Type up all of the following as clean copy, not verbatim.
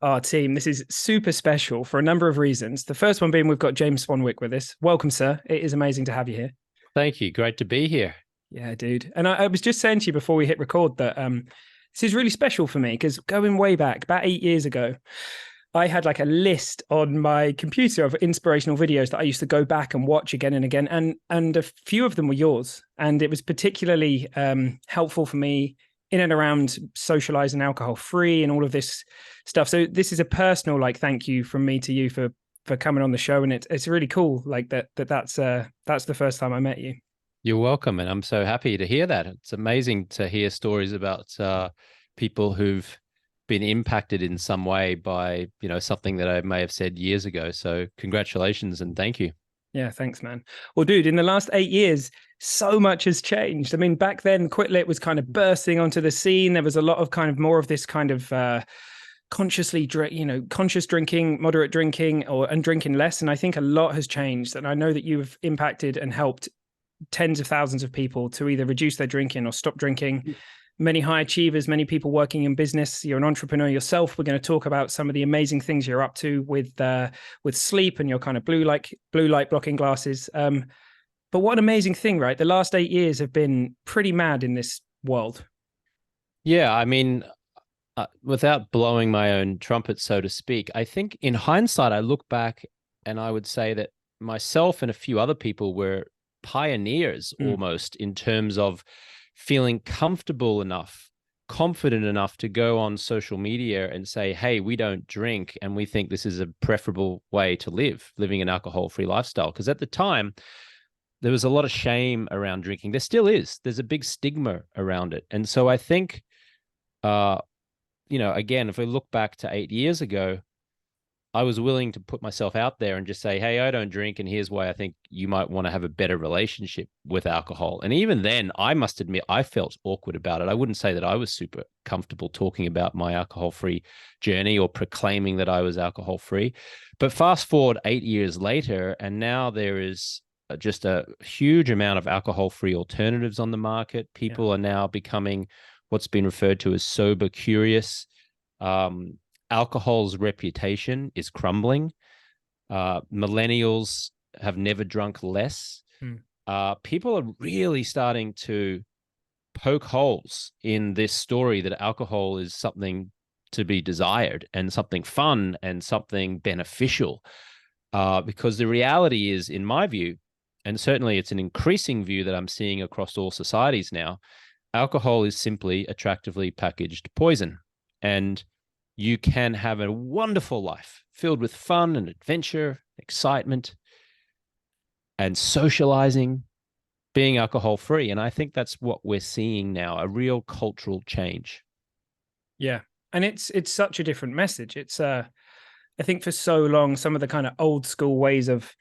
our team. This is super special for a number of reasons. The first one being we've got James Swanwick with us. Welcome, sir. It is amazing to have you here. Thank you. Great to be here. Yeah, dude. And I was just saying to you before we hit record that this is really special for me because going way back, about 8 years ago, I had like a list on my computer of inspirational videos that I used to go back and watch again and again. And a few of them were yours. And it was particularly helpful for me in and around socializing alcohol free and all of this stuff. So this is a personal like thank you from me to you for coming on the show. And it's really cool like that's the first time I met you. You're welcome. And I'm so happy to hear that. It's amazing to hear stories about people who've been impacted in some way by, something that I may have said years ago. So congratulations and thank you. Yeah, thanks, man. Well, dude, in the last 8 years, so much has changed. I mean, back then, Quit Lit was kind of bursting onto the scene. There was a lot of kind of more of this kind of conscious drinking, moderate drinking, and drinking less. And I think a lot has changed. And I know that you've impacted and helped tens of thousands of people to either reduce their drinking or stop drinking. Many high achievers, many people working in business. You're an entrepreneur yourself. We're going to talk about some of the amazing things you're up to with sleep and your kind of blue light blocking glasses. But what an amazing thing, right? The last 8 years have been pretty mad in this world. Yeah, I mean, without blowing my own trumpet, so to speak, I think in hindsight, I look back and I would say that myself and a few other people were pioneers almost in terms of feeling comfortable enough, confident enough to go on social media and say, hey, we don't drink and we think this is a preferable way to living an alcohol-free lifestyle. Because at the time, there was a lot of shame around drinking. There still is. There's a big stigma around it. And so I think, again, if we look back to 8 years ago, I was willing to put myself out there and just say, hey, I don't drink, and here's why I think you might want to have a better relationship with alcohol. And even then, I must admit, I felt awkward about it. I wouldn't say that I was super comfortable talking about my alcohol-free journey or proclaiming that I was alcohol-free. But fast forward 8 years later, and now there is just a huge amount of alcohol-free alternatives on the market. People are now becoming what's been referred to as sober curious. Alcohol's reputation is crumbling. Millennials have never drunk less. People are really starting to poke holes in this story that alcohol is something to be desired and something fun and something beneficial. Because the reality is, in my view, and certainly it's an increasing view that I'm seeing across all societies now, alcohol is simply attractively packaged poison. And you can have a wonderful life filled with fun and adventure, excitement, and socializing, being alcohol-free. And I think that's what we're seeing now, a real cultural change. Yeah. And it's such a different message. It's, I think for so long, some of the kind of old school ways of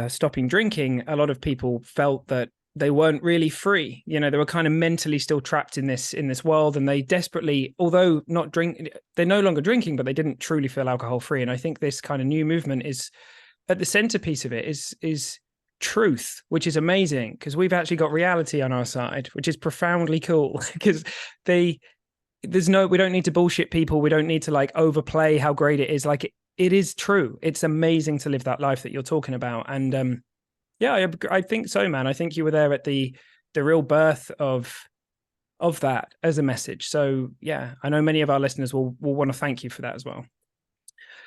stopping drinking, a lot of people felt that they weren't really free. They were kind of mentally still trapped in this world, and they desperately, although they're no longer drinking, but they didn't truly feel alcohol free. And I think this kind of new movement is at the centerpiece of it is truth, which is amazing because we've actually got reality on our side, which is profoundly cool because we don't need to bullshit people. We don't need to like overplay how great it is. Like it is true. It's amazing to live that life that you're talking about. And, yeah, I think so, man. I think you were there at the real birth of that as a message. So, yeah, I know many of our listeners will want to thank you for that as well.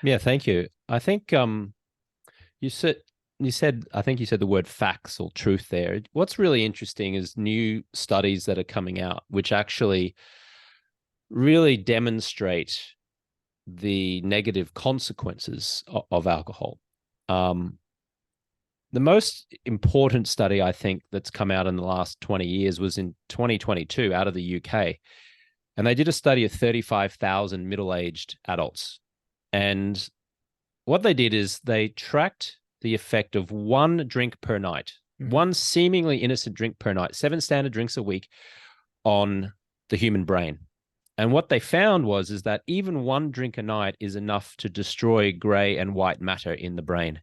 Yeah, thank you. I think you said the word facts or truth there. What's really interesting is new studies that are coming out, which actually really demonstrate the negative consequences of alcohol. The most important study, I think, that's come out in the last 20 years was in 2022 out of the UK. And they did a study of 35,000 middle-aged adults. And what they did is they tracked the effect of one drink per night, one seemingly innocent drink per night, 7 standard drinks a week on the human brain. And what they found is that even one drink a night is enough to destroy gray and white matter in the brain.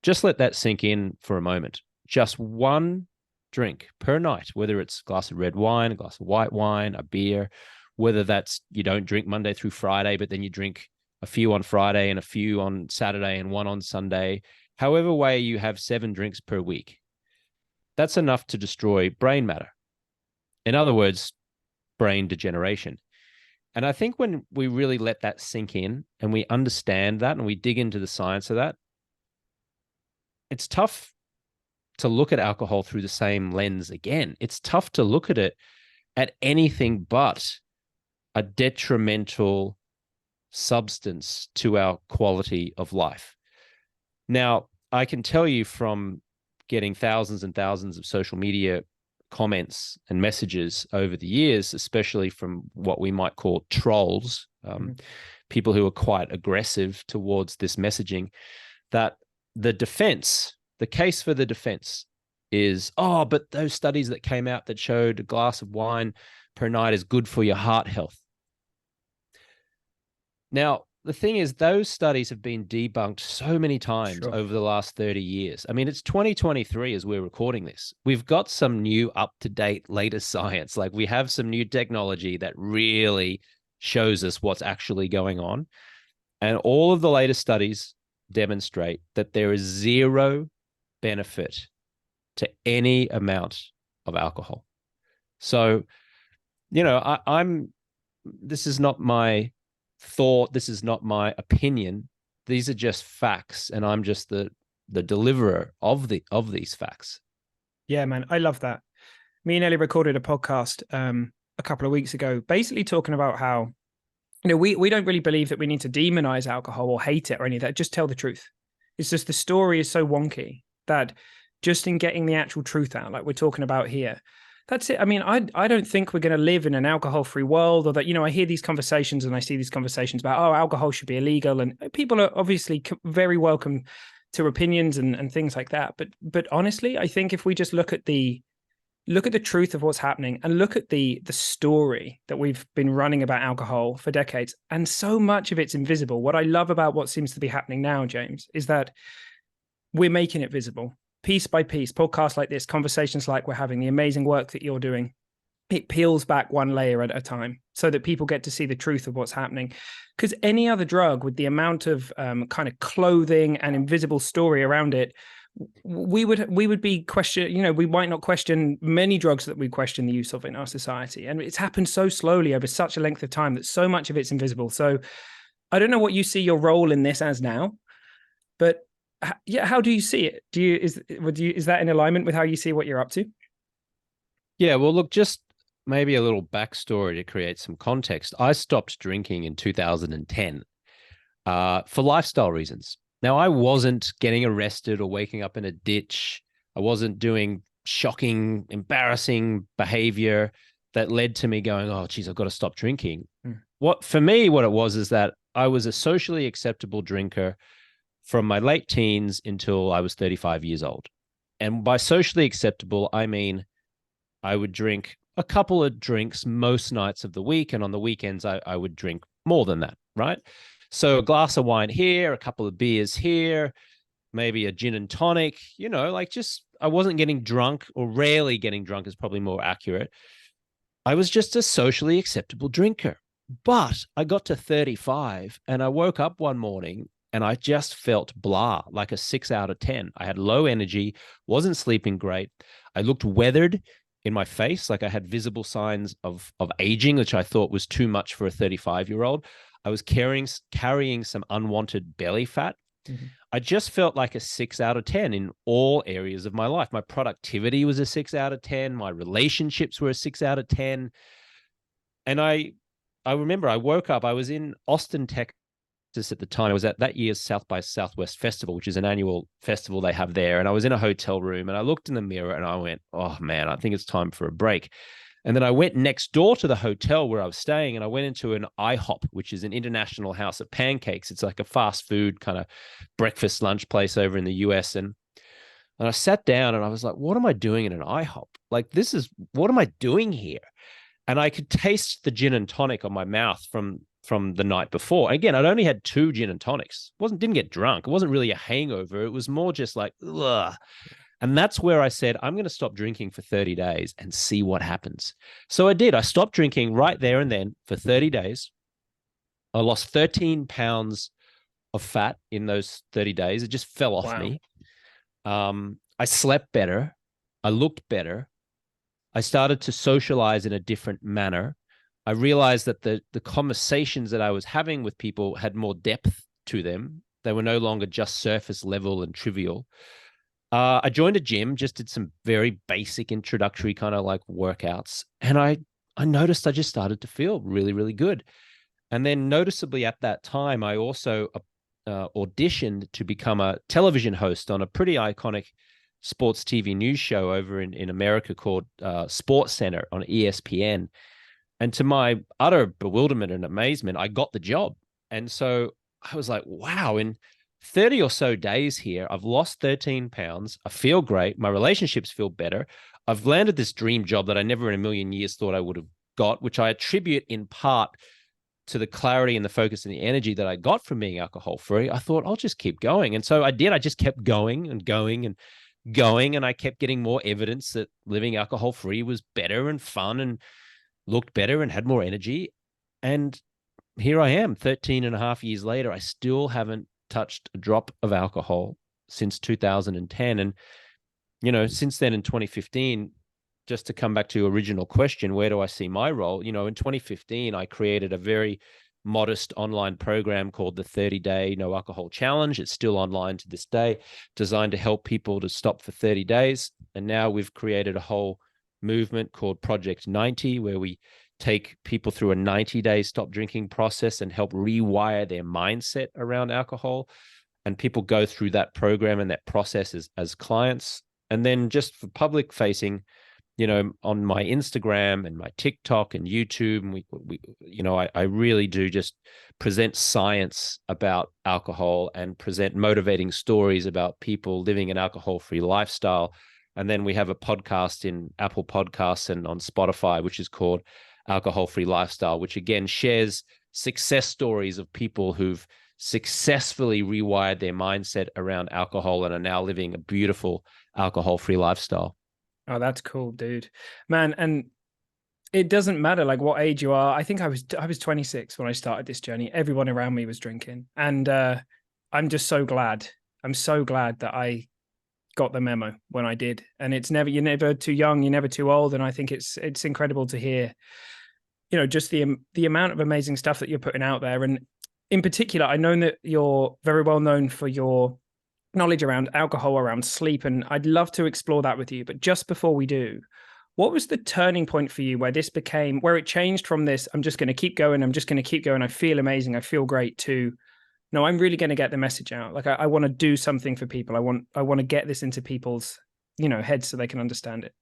Just let that sink in for a moment. Just one drink per night, whether it's a glass of red wine, a glass of white wine, a beer, whether that's you don't drink Monday through Friday, but then you drink a few on Friday and a few on Saturday and one on Sunday, however way you have 7 drinks per week, that's enough to destroy brain matter. In other words, brain degeneration. And I think when we really let that sink in and we understand that and we dig into the science of that, it's tough to look at alcohol through the same lens again. It's tough to look at it at anything but a detrimental substance to our quality of life. Now, I can tell you from getting thousands and thousands of social media comments and messages over the years, especially from what we might call trolls, people who are quite aggressive towards this messaging, that the case for the defense is, oh, but those studies that came out that showed a glass of wine per night is good for your heart health. Now, the thing is, those studies have been debunked so many times over the last 30 years. I mean, it's 2023 as we're recording this. We've got some new up-to-date latest science. Like, we have some new technology that really shows us what's actually going on. And all of the latest studies demonstrate that there is zero benefit to any amount of alcohol. So, you know, this is not my thought. This is not my opinion. These are just facts, and I'm just the deliverer of these facts. Yeah, man, I love that. Me and Ellie recorded a podcast a couple of weeks ago, basically talking about how, you know, we don't really believe that we need to demonize alcohol or hate it or any of that. Just tell the truth. It's just the story is so wonky that just in getting the actual truth out, like we're talking about here, that's it. I mean, I don't think we're going to live in an alcohol-free world, or that, you know, I hear these conversations and I see these conversations about, oh, alcohol should be illegal. And people are obviously very welcome to opinions and things like that. But honestly, I think if we just look at the truth of what's happening and look at the story that we've been running about alcohol for decades, and so much of it's invisible. What I love about what seems to be happening now, James, is that we're making it visible. Piece by piece, podcasts like this, conversations like we're having, the amazing work that you're doing, it peels back one layer at a time so that people get to see the truth of what's happening. Because any other drug with the amount of kind of clothing and invisible story around it, we would be question, you know, we might not question many drugs that we question the use of in our society. And it's happened so slowly over such a length of time that so much of it's invisible. So I don't know what you see your role in this as now, but yeah, how do you see it? Is that in alignment with how you see what you're up to? Yeah, well, look, just maybe a little backstory to create some context. I stopped drinking in 2010 for lifestyle reasons. Now, I wasn't getting arrested or waking up in a ditch. I wasn't doing shocking, embarrassing behavior that led to me going, oh, geez, I've got to stop drinking. What it was is that I was a socially acceptable drinker from my late teens until I was 35 years old. And by socially acceptable, I mean I would drink a couple of drinks most nights of the week. And on the weekends, I would drink more than that, right? So a glass of wine here, a couple of beers here, maybe a gin and tonic, you know, like just I wasn't getting drunk, or rarely getting drunk is probably more accurate. I was just a socially acceptable drinker. But I got to 35 and I woke up one morning and I just felt blah, like a 6 out of 10. I had low energy, wasn't sleeping great. I looked weathered in my face, like I had visible signs of aging, which I thought was too much for a 35-year-old. I was carrying some unwanted belly fat. Mm-hmm. I just felt like a 6 out of 10 in all areas of my life. My productivity was a 6 out of 10. My relationships were a 6 out of 10. And I remember I woke up, I was in Austin, Texas at the time. I was at that year's South by Southwest Festival, which is an annual festival they have there. And I was in a hotel room and I looked in the mirror and I went, oh man, I think it's time for a break. And then I went next door to the hotel where I was staying and I went into an IHOP, which is an international house of pancakes. It's like a fast food kind of breakfast lunch place over in the US. And I sat down and I was like, what am I doing in an IHOP? Like, what am I doing here? And I could taste the gin and tonic on my mouth from the night before. Again, I'd only had 2 gin and tonics. Didn't get drunk. It wasn't really a hangover. It was more just like, ugh. And that's where I said, I'm going to stop drinking for 30 days and see what happens. So I did. I stopped drinking right there and then for 30 days. I lost 13 pounds of fat in those 30 days. It just fell off me. I slept better. I looked better. I started to socialize in a different manner. I realized that the conversations that I was having with people had more depth to them. They were no longer just surface level and trivial. I joined a gym, just did some very basic introductory kind of like workouts. And I noticed I just started to feel really, really good. And then noticeably at that time, I also auditioned to become a television host on a pretty iconic sports TV news show over in America called SportsCenter on ESPN. And to my utter bewilderment and amazement, I got the job. And so I was like, wow, in 30 or so days here, I've lost 13 pounds. I feel great. My relationships feel better. I've landed this dream job that I never in a million years thought I would have got, which I attribute in part to the clarity and the focus and the energy that I got from being alcohol free. I thought I'll just keep going. And so I did. I just kept going and going and going. And I kept getting more evidence that living alcohol free was better and fun and looked better and had more energy. And here I am 13 and a half years later. I still haven't touched a drop of alcohol since 2010. And, you know, since then in 2015, just to come back to your original question, where do I see my role? You know, in 2015, I created a very modest online program called the 30-Day No Alcohol Challenge. It's still online to this day, designed to help people to stop for 30 days. And now we've created a whole movement called Project 90, where we take people through a 90-day stop drinking process and help rewire their mindset around alcohol. And people go through that program and that process as clients. And then just for public facing, you know, on my Instagram and my TikTok and YouTube, and we you know, I really do just present science about alcohol and present motivating stories about people living an alcohol-free lifestyle. And then we have a podcast in Apple Podcasts and on Spotify, which is called Alcohol-Free Lifestyle, which again shares success stories of people who've successfully rewired their mindset around alcohol and are now living a beautiful alcohol-free lifestyle. Oh, that's cool, dude. Man, and it doesn't matter like what age you are. I think I was 26 when I started this journey. Everyone around me was drinking. And I'm just so glad. I'm so glad that I got the memo when I did. And it's never, you're never too young, you're never too old. And I think it's incredible to hear, you know, just the amount of amazing stuff that you're putting out there. And in particular, I know that you're very well known for your knowledge around alcohol, around sleep, and I'd love to explore that with you. But just before we do, what was the turning point for you where it changed from this, I'm just going to keep going, I feel amazing, I feel great, to, no, I'm really going to get the message out. Like I want to do something for people. I want to get this into people's, you know, heads so they can understand it.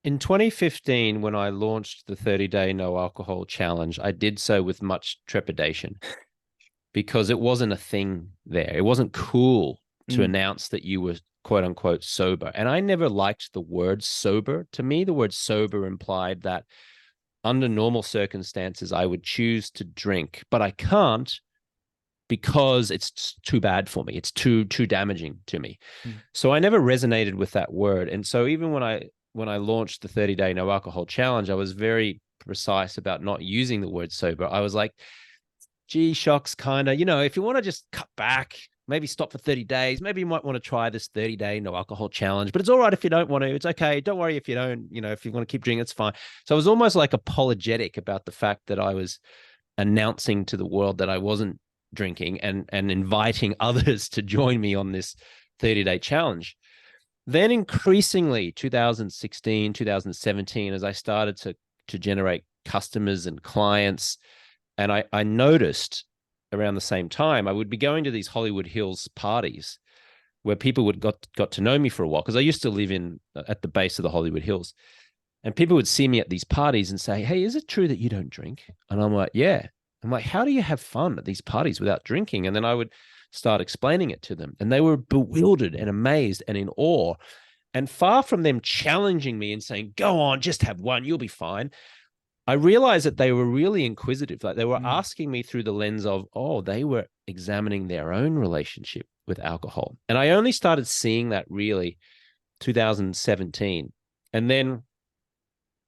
In 2015, when I launched the 30-Day No Alcohol Challenge, I did so with much trepidation because it wasn't a thing there. It wasn't cool to announce that you were quote unquote sober. And I never liked the word sober. To me, the word sober implied that under normal circumstances, I would choose to drink, but I can't because it's too bad for me. It's too damaging to me. So I never resonated with that word. And so even when I launched the 30-Day No Alcohol Challenge, I was very precise about not using the word sober. I was like, gee, shocks, kind of, you know, if you want to just cut back, maybe stop for 30 days, maybe you might want to try this 30-Day No Alcohol Challenge, but it's all right if you don't want to. It's okay. Don't worry if you don't, you know, if you want to keep drinking, it's fine. So I was almost like apologetic about the fact that I was announcing to the world that I wasn't drinking and inviting others to join me on this 30-day challenge. Then increasingly 2016, 2017, as I started to generate customers and clients, and I noticed around the same time, I would be going to these Hollywood Hills parties where people got to know me for a while, because I used to live at the base of the Hollywood Hills. And people would see me at these parties and say, hey, is it true that you don't drink? And I'm like, yeah. I'm like, how do you have fun at these parties without drinking? And then I would start explaining it to them. And they were bewildered and amazed and in awe. And far from them challenging me and saying, go on, just have one, you'll be fine, I realized that they were really inquisitive. Like they were asking me through the lens of, oh, they were examining their own relationship with alcohol. And I only started seeing that really 2017. And then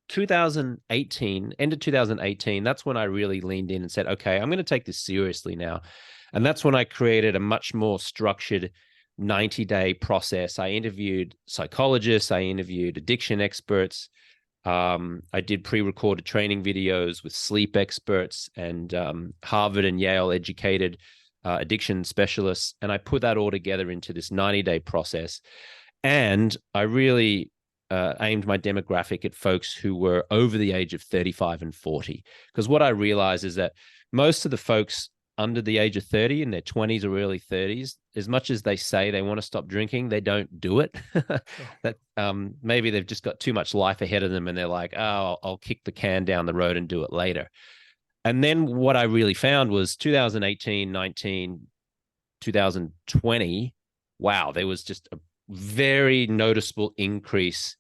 2018, end of 2018, that's when I really leaned in and said, okay, I'm going to take this seriously now. And that's when I created a much more structured 90-day process. I interviewed psychologists, I interviewed addiction experts. I did pre-recorded training videos with sleep experts and Harvard and Yale educated addiction specialists. And I put that all together into this 90-day process. And I really aimed my demographic at folks who were over the age of 35 and 40. Because what I realized is that most of the folks under the age of 30 in their 20s or early 30s, as much as they say they want to stop drinking, they don't do it. That maybe they've just got too much life ahead of them and they're like, oh, I'll kick the can down the road and do it later. And then what I really found was 2018, 19, 2020, wow, there was just a very noticeable increase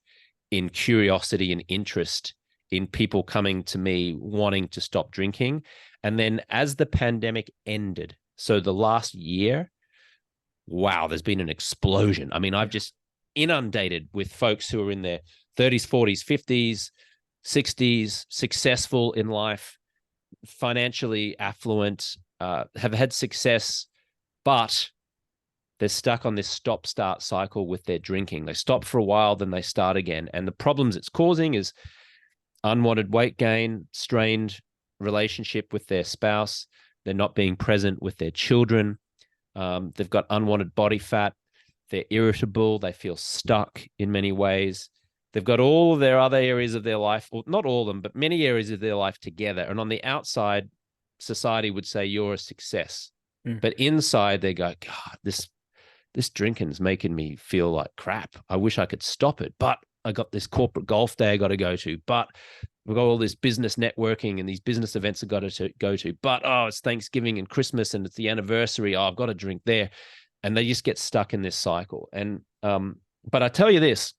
in curiosity and interest in people coming to me wanting to stop drinking. And then as the pandemic ended, so the last year, wow, there's been an explosion. I mean, I've just inundated with folks who are in their 30s, 40s, 50s, 60s, successful in life, financially affluent, have had success, but they're stuck on this stop-start cycle with their drinking. They stop for a while, then they start again. And the problems it's causing is unwanted weight gain, strained relationship with their spouse. They're not being present with their children. They've got unwanted body fat. They're irritable. They feel stuck in many ways. They've got all of their other areas of their life, or not all of them, but many areas of their life together. And on the outside, society would say you're a success. But inside they go, God, this drinking's making me feel like crap. I wish I could stop it, but I got this corporate golf day I got to go to, but we've got all this business networking and these business events I've got to go to, but, oh, it's Thanksgiving and Christmas and it's the anniversary. Oh, I've got to drink there. And they just get stuck in this cycle. And, but I tell you this,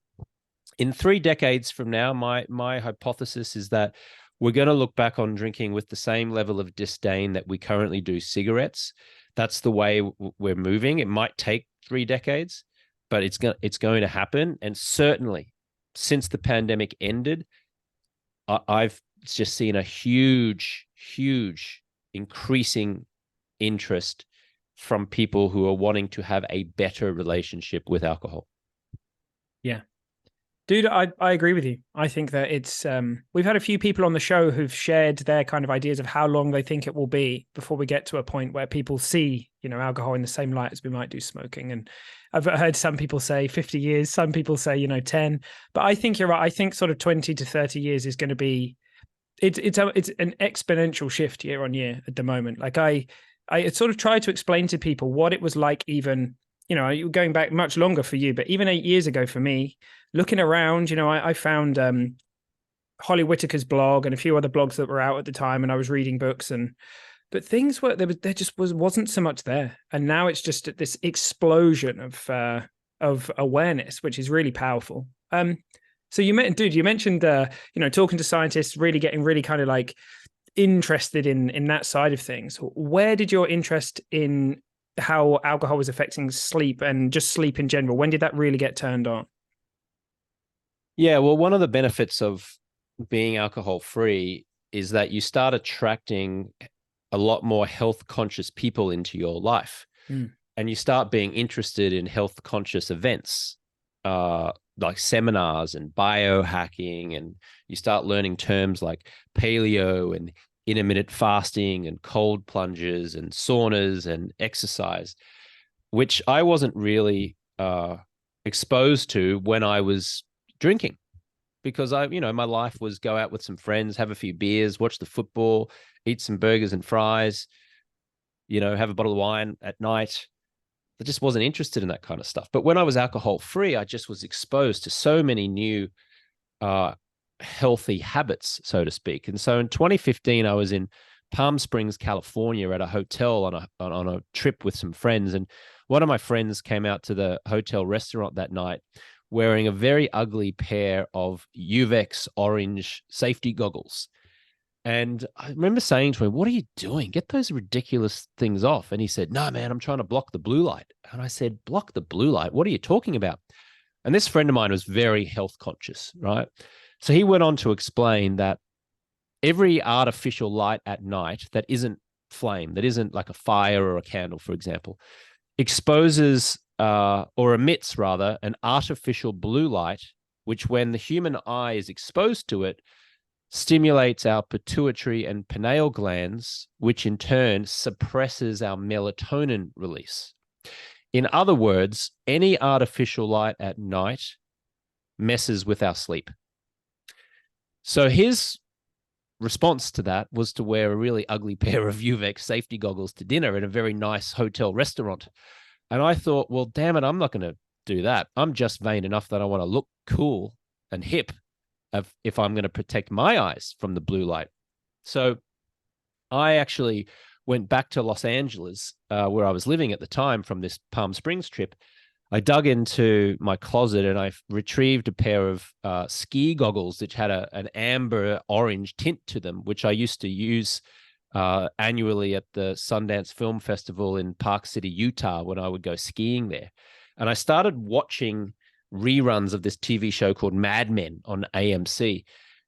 in 3 decades from now, my hypothesis is that we're going to look back on drinking with the same level of disdain that we currently do cigarettes. That's the way we're moving. It might take 3 decades, but it's going to happen. And certainly since the pandemic ended, I've just seen a huge increasing interest from people who are wanting to have a better relationship with alcohol. Yeah. Dude, I agree with you. I think that it's, we've had a few people on the show who've shared their kind of ideas of how long they think it will be before we get to a point where people see, alcohol in the same light as we might do smoking. And I've heard some people say 50 years, some people say, 10, but I think you're right. I think sort of 20 to 30 years is going to be, it's an exponential shift year on year at the moment. Like I sort of try to explain to people what it was like even, going back much longer for you, but even 8 years ago for me, looking around, I found Holly Whitaker's blog and a few other blogs that were out at the time, and I was reading books, but things were there just wasn't so much there, and now it's just this explosion of awareness, which is really powerful. So you mentioned talking to scientists, really getting really kind of like interested in that side of things. Where did your interest in how alcohol was affecting sleep and just sleep in general, when did that really get turned on? Yeah, well, one of the benefits of being alcohol free is that you start attracting a lot more health conscious people into your life. And you start being interested in health conscious events, like seminars and biohacking, and you start learning terms like paleo and intermittent fasting and cold plunges and saunas and exercise, which I wasn't really exposed to when I was drinking, because my life was go out with some friends, have a few beers, watch the football, eat some burgers and fries, have a bottle of wine at night. I just wasn't interested in that kind of stuff. But when I was alcohol free, I just was exposed to so many new healthy habits, so to speak. And so in 2015, I was in Palm Springs, California at a hotel on a trip with some friends. And one of my friends came out to the hotel restaurant that night wearing a very ugly pair of Uvex orange safety goggles. And I remember saying to him, "What are you doing? Get those ridiculous things off." And he said, "No, man, I'm trying to block the blue light." And I said, "Block the blue light? What are you talking about?" And this friend of mine was very health conscious, right? So he went on to explain that every artificial light at night that isn't flame, that isn't like a fire or a candle, for example, exposes or emits rather an artificial blue light, which when the human eye is exposed to it, stimulates our pituitary and pineal glands, which in turn suppresses our melatonin release. In other words, any artificial light at night messes with our sleep. So his response to that was to wear a really ugly pair of Uvex safety goggles to dinner at a very nice hotel restaurant. And I thought, well, damn it, I'm not going to do that. I'm just vain enough that I want to look cool and hip if I'm going to protect my eyes from the blue light. So I actually went back to Los Angeles, where I was living at the time from this Palm Springs trip. I dug into my closet and I retrieved a pair of ski goggles which had an amber orange tint to them, which I used to use annually at the Sundance Film Festival in Park City, Utah, when I would go skiing there. And I started watching reruns of this TV show called Mad Men on AMC.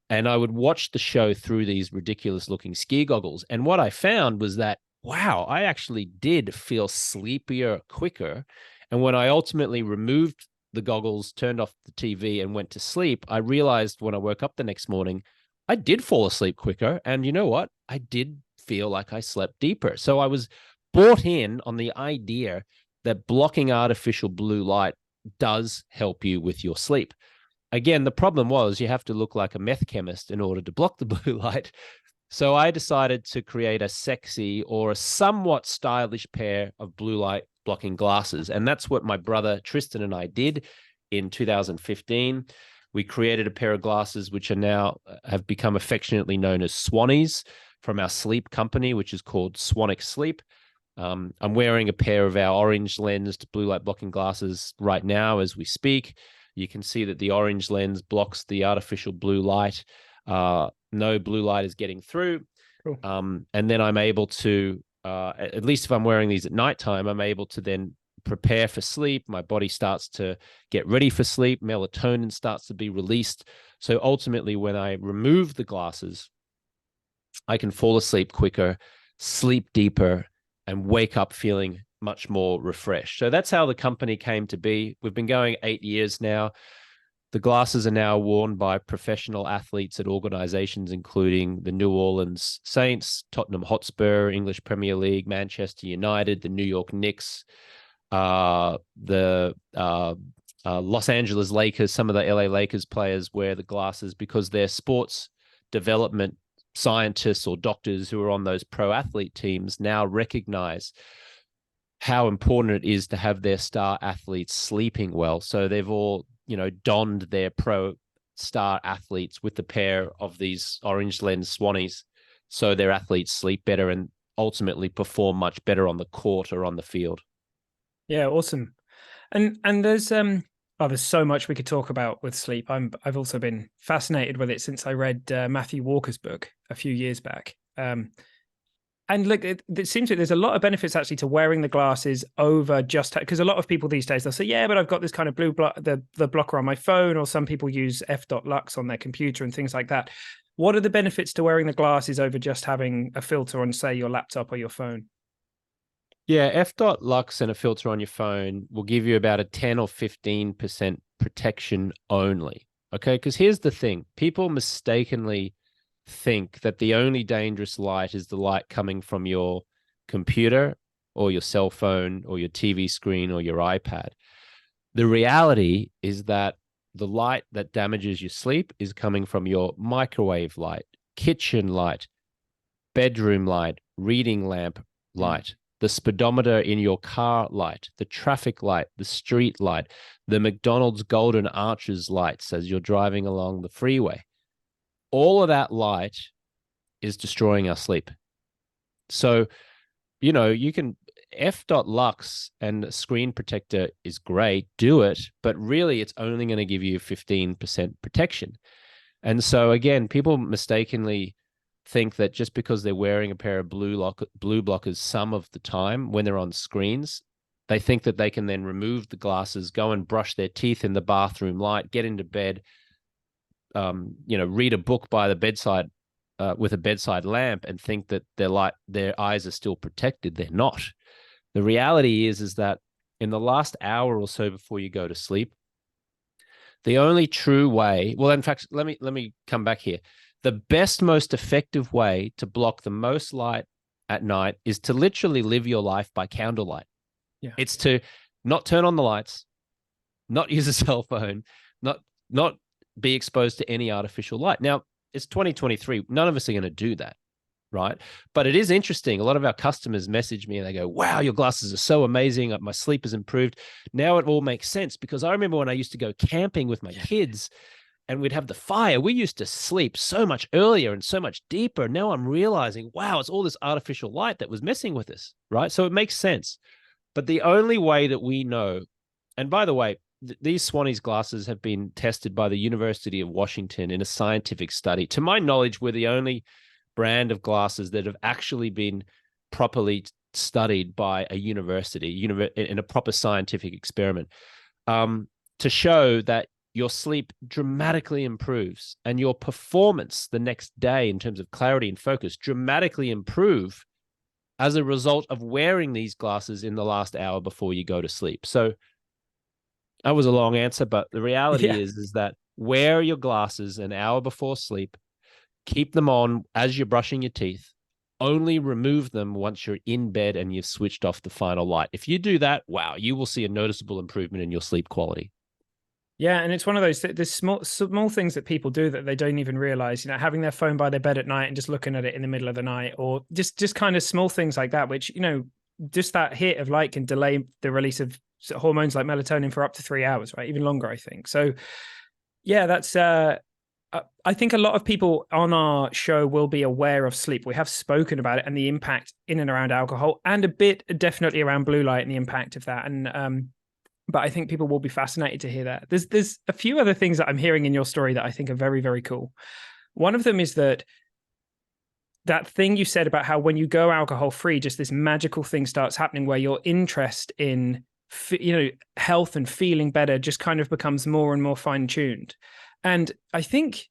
And I would watch the show through these ridiculous looking ski goggles. And what I found was that, wow, I actually did feel sleepier quicker. And when I ultimately removed the goggles, turned off the TV and went to sleep, I realized when I woke up the next morning, I did fall asleep quicker. And you know what? I did feel like I slept deeper. So I was bought in on the idea that blocking artificial blue light does help you with your sleep. Again, the problem was you have to look like a meth chemist in order to block the blue light. So I decided to create a sexy or a somewhat stylish pair of blue light blocking glasses. And that's what my brother Tristan and I did in 2015. We created a pair of glasses which are now have become affectionately known as Swannies from our sleep company, which is called Swanwick Sleep. I'm wearing a pair of our orange lensed blue light blocking glasses right now as we speak. You can see that the orange lens blocks the artificial blue light. No blue light is getting through. Cool. And then I'm able to, at least if I'm wearing these at nighttime, I'm able to then prepare for sleep. My body starts to get ready for sleep. Melatonin starts to be released. So ultimately, when I remove the glasses, I can fall asleep quicker, sleep deeper, and wake up feeling much more refreshed. So that's how the company came to be. We've been going 8 years now. The glasses are now worn by professional athletes at organizations including the New Orleans Saints, Tottenham Hotspur, English Premier League, Manchester United, the New York Knicks, the Los Angeles Lakers. Some of the LA Lakers players wear the glasses because they're sports development scientists or doctors who are on those pro athlete teams now recognize how important it is to have their star athletes sleeping well. So they've all, donned their pro star athletes with the pair of these orange lens Swannies so their athletes sleep better and ultimately perform much better on the court or on the field. Yeah, awesome. And there's so much we could talk about with sleep. I've also been fascinated with it since I read Matthew Walker's book a few years back. And look, it seems like there's a lot of benefits actually to wearing the glasses over just because a lot of people these days, they'll say, yeah, but I've got this kind of blue the blocker on my phone, or some people use f.lux on their computer and things like that. What are the benefits to wearing the glasses over just having a filter on, say, your laptop or your phone? Yeah, f.lux and a filter on your phone will give you about a 10 or 15% protection only. Okay, because here's the thing. People mistakenly think that the only dangerous light is the light coming from your computer or your cell phone or your TV screen or your iPad. The reality is that the light that damages your sleep is coming from your microwave light, kitchen light, bedroom light, reading lamp light, the speedometer in your car light, the traffic light, the street light, the McDonald's Golden Arches lights as you're driving along the freeway. All of that light is destroying our sleep. So, you can f.lux and a screen protector is great, do it, but really it's only going to give you 15% protection. And so again, people mistakenly think that just because they're wearing a pair of blue blockers some of the time when they're on screens, they think that they can then remove the glasses, go and brush their teeth in the bathroom light, get into bed, read a book by the bedside with a bedside lamp, and think that their eyes are still protected. They're not. The reality is that in the last hour or so before you go to sleep, the only true way, well, in fact, let me come back here. The best, most effective way to block the most light at night is to literally live your life by candlelight. Yeah. It's to not turn on the lights, not use a cell phone, not be exposed to any artificial light. Now, it's 2023. None of us are going to do that, right? But it is interesting. A lot of our customers message me and they go, wow, your glasses are so amazing. My sleep has improved. Now it all makes sense, because I remember when I used to go camping with my kids and we'd have the fire. We used to sleep so much earlier and so much deeper. Now I'm realizing, wow, it's all this artificial light that was messing with us, right? So it makes sense. But the only way that we know, and by the way, these Swannies glasses have been tested by the University of Washington in a scientific study. To my knowledge, we're the only brand of glasses that have actually been properly studied by a university in a proper scientific experiment, to show that your sleep dramatically improves and your performance the next day in terms of clarity and focus dramatically improve as a result of wearing these glasses in the last hour before you go to sleep. So that was a long answer, but the reality is that wear your glasses an hour before sleep, keep them on as you're brushing your teeth, only remove them once you're in bed and you've switched off the final light. If you do that, wow, you will see a noticeable improvement in your sleep quality. Yeah, and it's one of those, there's small things that people do that they don't even realize, having their phone by their bed at night and just looking at it in the middle of the night, or just kind of small things like that, which, just that hit of light can delay the release of hormones like melatonin for up to 3 hours, right? Even longer, I think. So yeah, that's, I think a lot of people on our show will be aware of sleep. We have spoken about it and the impact in and around alcohol, and a bit definitely around blue light and the impact of that. And, but I think people will be fascinated to hear that. There's a few other things that I'm hearing in your story that I think are very, very cool. One of them is that thing you said about how when you go alcohol free, just this magical thing starts happening where your interest in, health and feeling better just kind of becomes more and more fine tuned. And I think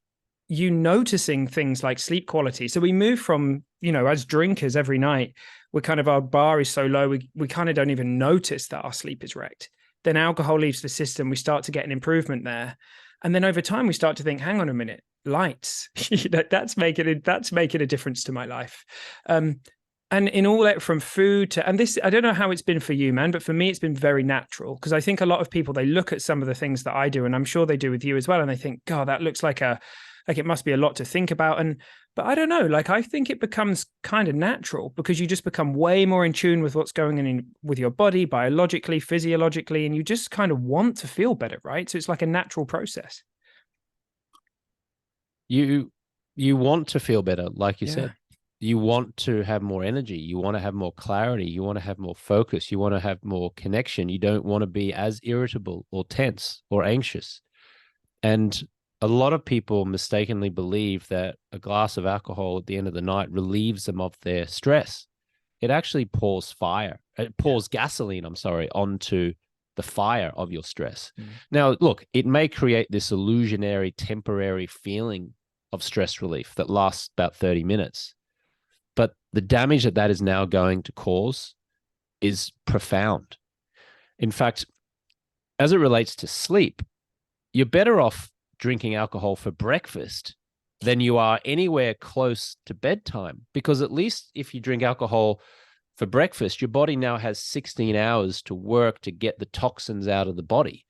you noticing things like sleep quality. So we move from, as drinkers every night, our bar is so low, we kind of don't even notice that our sleep is wrecked. Then alcohol leaves the system. We start to get an improvement there. And then over time, we start to think, hang on a minute, lights, that's making a difference to my life. And in all that, from food to, and this, I don't know how it's been for you, man, but for me, it's been very natural, because I think a lot of people, they look at some of the things that I do, and I'm sure they do with you as well, and they think, God, that looks like it must be a lot to think about. But I don't know, I think it becomes kind of natural, because you just become way more in tune with what's going on with your body, biologically, physiologically, and you just kind of want to feel better, right? So it's like a natural process. You want to feel better, like you said. You want to have more energy. You want to have more clarity. You want to have more focus. You want to have more connection. You don't want to be as irritable or tense or anxious. And a lot of people mistakenly believe that a glass of alcohol at the end of the night relieves them of their stress. It actually pours gasoline, onto the fire of your stress. Now, look, it may create this illusionary, temporary feeling of stress relief that lasts about 30 minutes. But the damage that is now going to cause is profound. In fact, as it relates to sleep, you're better off drinking alcohol for breakfast than you are anywhere close to bedtime, because at least if you drink alcohol for breakfast, your body now has 16 hours to work to get the toxins out of the body.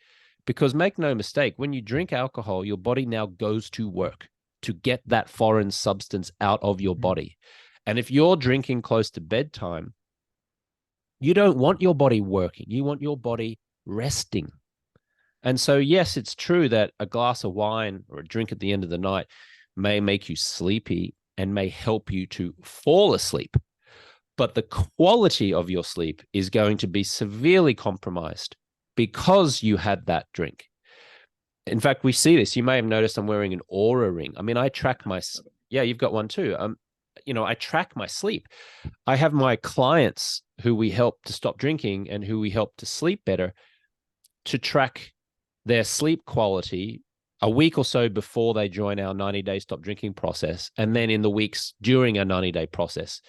Because make no mistake, when you drink alcohol, your body now goes to work to get that foreign substance out of your body. And if you're drinking close to bedtime, you don't want your body working. You want your body resting. And so, yes, it's true that a glass of wine or a drink at the end of the night may make you sleepy and may help you to fall asleep. But the quality of your sleep is going to be severely compromised because you had that drink. In fact, we see this. You may have noticed I'm wearing an Aura ring. I mean, I track my... Yeah, you've got one too. I track my sleep. I have my clients who we help to stop drinking and who we help to sleep better to track their sleep quality a week or so before they join our 90-day stop drinking process. And then in the weeks during our 90-day process,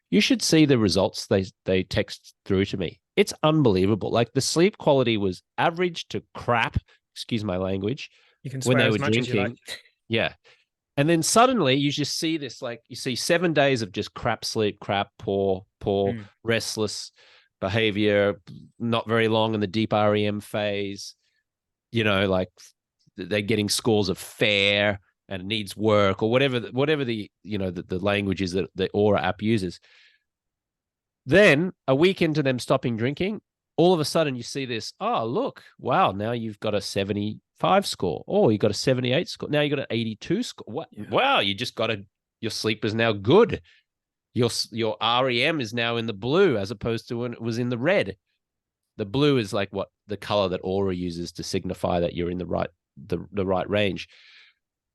you should see the results they text through to me. It's unbelievable. Like the sleep quality was average to crap, excuse my language, You can when swear they as were much as you drinking. like. Yeah. And then suddenly you just see this, like you see 7 days of just crap sleep, crap, poor, restless behavior, not very long in the deep REM phase, like they're getting scores of fair and it needs work or whatever the the language is that the Aura app uses. Then a week into them stopping drinking, all of a sudden you see this, oh, look, wow, now you've got a 75 score. Oh, you got a 78 score. Now you got an 82 score. What? Yeah. Wow, you just got your sleep is now good. Your REM is now in the blue as opposed to when it was in the red. The blue is like what the color that Aura uses to signify that you're in the right range.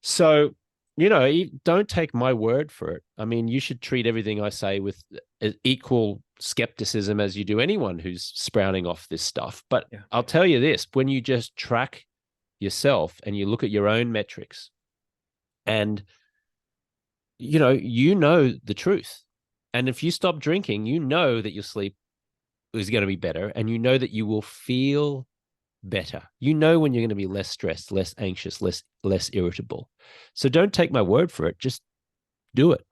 So, don't take my word for it. I mean, you should treat everything I say with equal skepticism as you do anyone who's sprouting off this stuff. But yeah. I'll tell you this, when you just track yourself and you look at your own metrics and, you know the truth. And if you stop drinking, you know that your sleep is going to be better and you know that you will feel better. You know when you're going to be less stressed, less anxious, less irritable. So don't take my word for it. Just do it.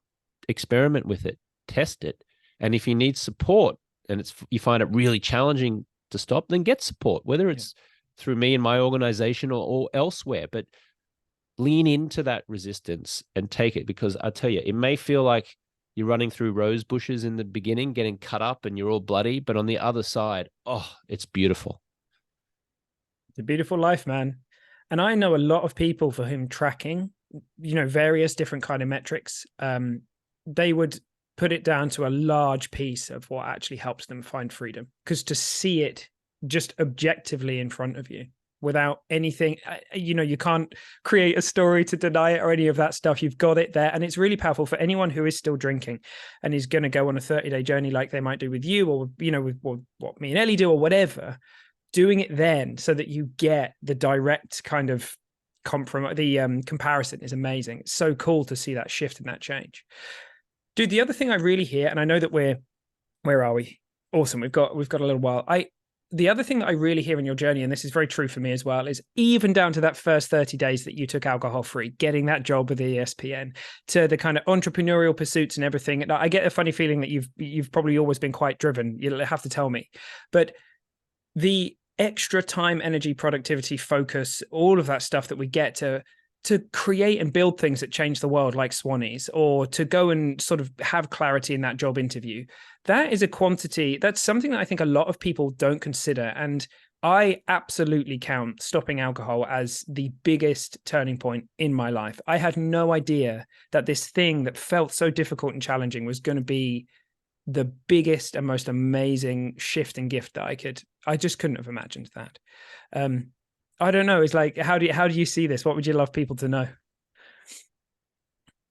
Experiment with it. Test it. And if you need support and you find it really challenging to stop, then get support, whether it's through me and my organization or elsewhere. But lean into that resistance and take it, because I tell you, it may feel like you're running through rose bushes in the beginning, getting cut up and you're all bloody, but on the other side, oh, it's beautiful. It's a beautiful life, man. And I know a lot of people for whom tracking, various different kind of metrics, they would put it down to a large piece of what actually helps them find freedom. Because to see it just objectively in front of you without anything, you can't create a story to deny it or any of that stuff. You've got it there. And it's really powerful for anyone who is still drinking and is going to go on a 30-day journey like they might do with you or, with what me and Ellie do or whatever. Doing it then so that you get the direct kind of comparison is amazing. It's so cool to see that shift and that change. Dude, the other thing I really hear, and I know that where are we? Awesome. We've got a little while. The other thing that I really hear in your journey, and this is very true for me as well, is even down to that first 30 days that you took alcohol free, getting that job with ESPN, to the kind of entrepreneurial pursuits and everything. And I get a funny feeling that you've probably always been quite driven. You'll have to tell me. But the extra time, energy, productivity, focus, all of that stuff that we get to create and build things that change the world like Swannies, or to go and sort of have clarity in that job interview. That is a quantity. That's something that I think a lot of people don't consider. And I absolutely count stopping alcohol as the biggest turning point in my life. I had no idea that this thing that felt so difficult and challenging was going to be the biggest and most amazing shift and gift that I just couldn't have imagined that. I don't know. It's like, how do you see this? What would you love people to know?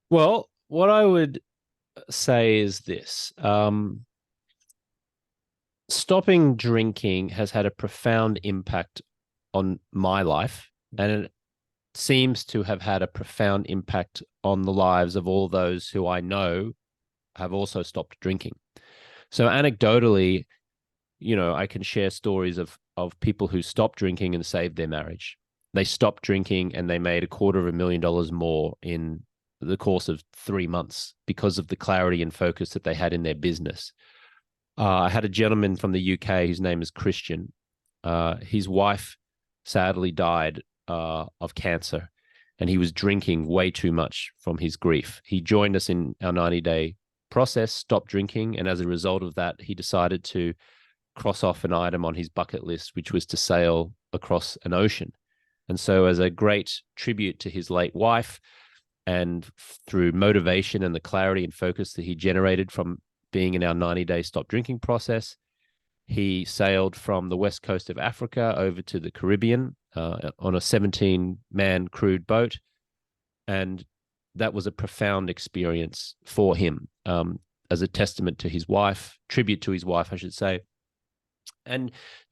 Well, what I would say is this. Stopping drinking has had a profound impact on my life, and it seems to have had a profound impact on the lives of all those who I know have also stopped drinking. So anecdotally, I can share stories of people who stopped drinking and saved their marriage. They stopped drinking and they made $250,000 more in the course of 3 months because of the clarity and focus that they had in their business. I had a gentleman from the UK, his name is Christian. His wife sadly died of cancer, and he was drinking way too much from his grief. He joined us in our 90-day process, stopped drinking, and as a result of that, he decided to cross off an item on his bucket list, which was to sail across an ocean. And so as a great tribute to his late wife, and through motivation and the clarity and focus that he generated from being in our 90-day stop drinking process, he sailed from the west coast of Africa over to the Caribbean on a 17-man crewed boat. And that was a profound experience for him, as a testament to his wife, tribute to his wife, I should say. And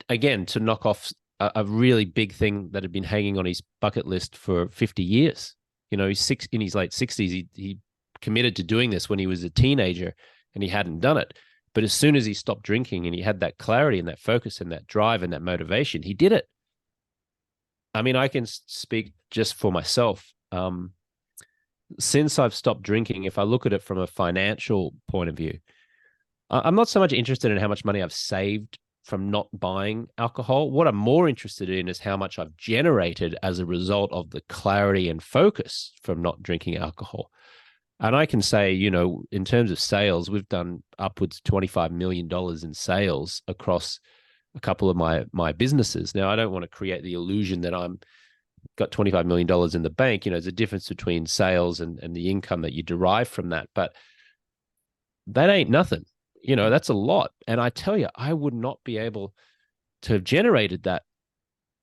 again, to knock off a really big thing that had been hanging on his bucket list for 50 years. He's in his late 60s. He committed to doing this when he was a teenager, and he hadn't done it. But as soon as he stopped drinking and he had that clarity and that focus and that drive and that motivation, he did it. I mean, I can speak just for myself. Since I've stopped drinking, if I look at it from a financial point of view, I'm not so much interested in how much money I've saved from not buying alcohol. What I'm more interested in is how much I've generated as a result of the clarity and focus from not drinking alcohol. And I can say, in terms of sales, we've done upwards of $25 million in sales across a couple of my businesses. Now, I don't want to create the illusion that I'm got $25 million in the bank. There's a difference between sales and the income that you derive from that. But that ain't nothing. That's a lot. And I tell you, I would not be able to have generated that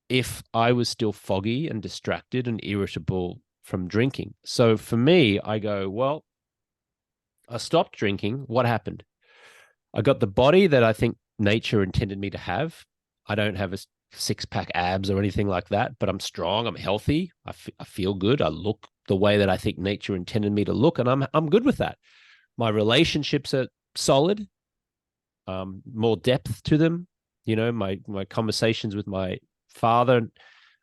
if I was still foggy and distracted and irritable from drinking. So for me, I go, well, I stopped drinking. What happened? I got the body that I think nature intended me to have. I don't have a six-pack abs or anything like that, but I'm strong. I'm healthy. I feel good. I look the way that I think nature intended me to look, and I'm good with that. My relationships are solid, more depth to them. My conversations with my father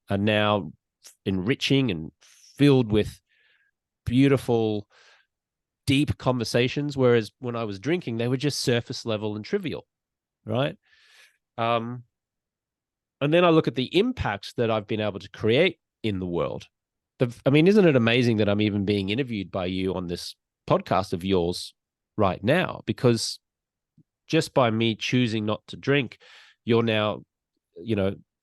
are now enriching and filled with beautiful, deep conversations, whereas when I was drinking, they were just surface level and trivial, right? And then I look at the impacts that I've been able to create in the world. Isn't it amazing that I'm even being interviewed by you on this podcast of yours right now? Because just by me choosing not to drink, you're now,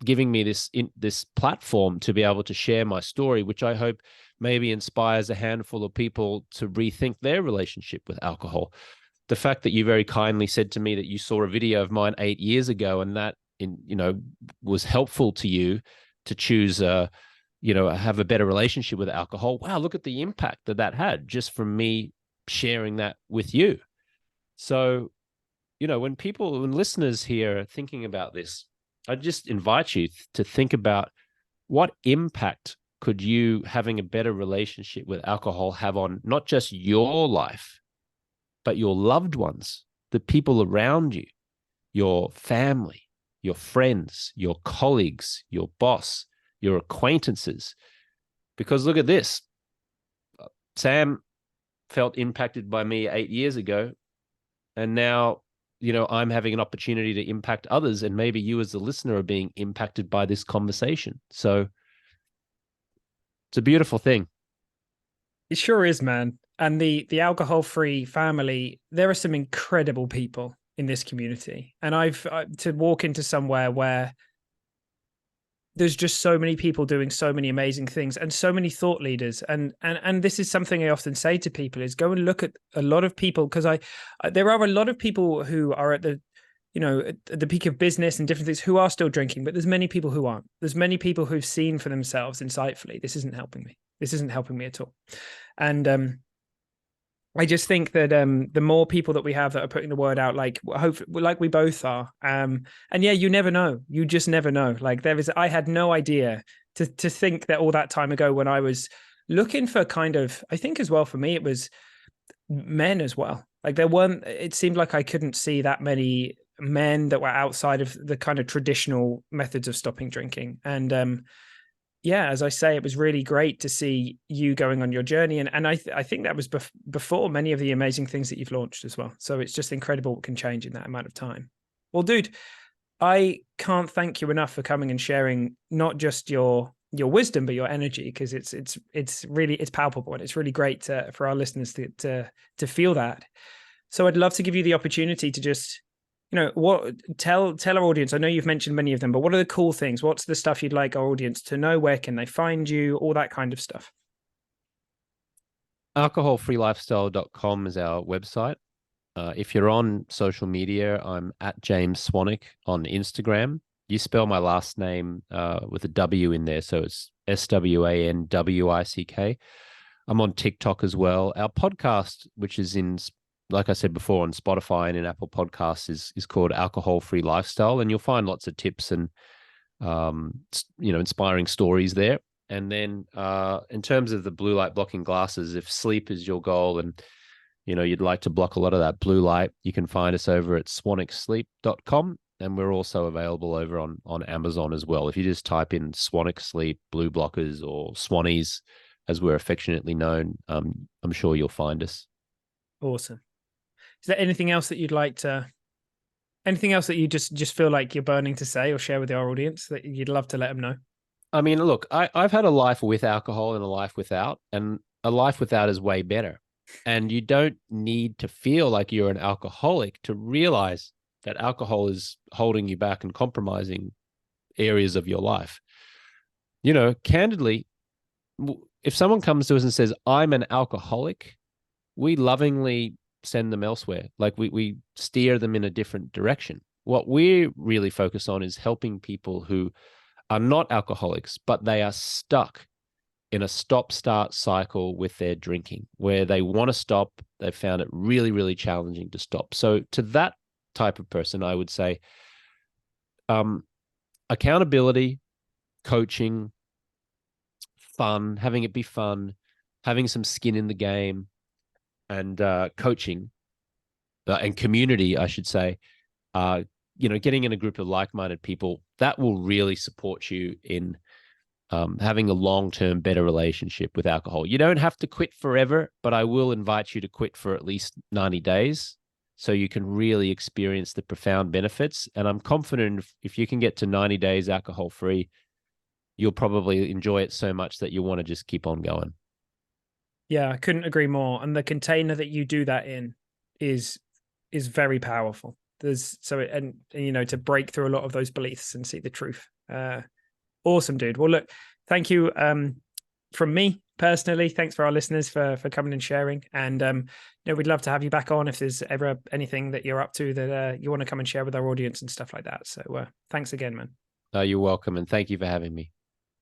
giving me this platform to be able to share my story, which I hope maybe inspires a handful of people to rethink their relationship with alcohol. The fact that you very kindly said to me that you saw a video of mine 8 years ago, and that was helpful to you to choose, have a better relationship with alcohol. Wow, look at the impact that had just from me sharing that with you. So, when listeners here are thinking about this, I just invite you to think about what impact could you having a better relationship with alcohol have on not just your life, but your loved ones, the people around you, your family, your friends, your colleagues, your boss, your acquaintances. Because look at this. Sam felt impacted by me 8 years ago, and now I'm having an opportunity to impact others, and maybe you as the listener are being impacted by this conversation. So it's a beautiful thing. It sure is, man. And the alcohol-free family, there are some incredible people in this community. And to walk into somewhere where there's just so many people doing so many amazing things and so many thought leaders. And this is something I often say to people is go and look at a lot of people, because there are a lot of people who are at the, at the peak of business and different things who are still drinking, but there's many people who aren't. There's many people who've seen for themselves insightfully, this isn't helping me. This isn't helping me at all. And I just think that the more people that we have that are putting the word out, like we both are, and yeah, you never know. You just never know. Like I had no idea to think that all that time ago when I was looking for kind of, I think as well for me, it was men as well. Like it seemed like I couldn't see that many men that were outside of the kind of traditional methods of stopping drinking. And yeah, as I say, it was really great to see you going on your journey. And I think that was before many of the amazing things that you've launched as well. So it's just incredible what can change in that amount of time. Well, dude, I can't thank you enough for coming and sharing not just your wisdom, but your energy, because it's really palpable, and it's really great for our listeners to feel that. So I'd love to give you the opportunity to just, tell our audience. I know you've mentioned many of them, but what are the cool things? What's the stuff you'd like our audience to know? Where can they find you? All that kind of stuff. Alcoholfreelifestyle.com is our website. If you're on social media, I'm at James Swanwick on Instagram. You spell my last name with a W in there, so it's SWANWICK. I'm on TikTok as well. Our podcast, which is like I said before, on Spotify and in Apple Podcasts, is called Alcohol Free Lifestyle, and you'll find lots of tips and inspiring stories there. And then in terms of the blue light blocking glasses, if sleep is your goal and you'd like to block a lot of that blue light, you can find us over at swanwicksleep.com. And we're also available over on Amazon as well. If you just type in Swanwick Sleep, blue blockers, or Swannies, as we're affectionately known, I'm sure you'll find us. Awesome. Is there anything else that you'd like to, anything else that you just feel like you're burning to say or share with our audience that you'd love to let them know? I mean, look, I've had a life with alcohol and a life without, and a life without is way better. And you don't need to feel like you're an alcoholic to realize that alcohol is holding you back and compromising areas of your life. Candidly, if someone comes to us and says, I'm an alcoholic, we lovingly send them elsewhere. Like we steer them in a different direction. What we really focus on is helping people who are not alcoholics, but they are stuck in a stop-start cycle with their drinking, where they want to stop. They've found it really, really challenging to stop. So to that type of person, I would say accountability, coaching, fun, having it be fun, having some skin in the game, and coaching and community, I should say, getting in a group of like-minded people, that will really support you in having a long-term better relationship with alcohol. You don't have to quit forever, but I will invite you to quit for at least 90 days so you can really experience the profound benefits. And I'm confident if you can get to 90 days alcohol-free, you'll probably enjoy it so much that you'll want to just keep on going. Yeah, I couldn't agree more. And the container that you do that in is very powerful. To break through a lot of those beliefs and see the truth. Awesome, dude. Well, look, thank you from me personally. Thanks for our listeners for coming and sharing. And we'd love to have you back on if there's ever anything that you're up to that you want to come and share with our audience and stuff like that. So thanks again, man. You're welcome, and thank you for having me.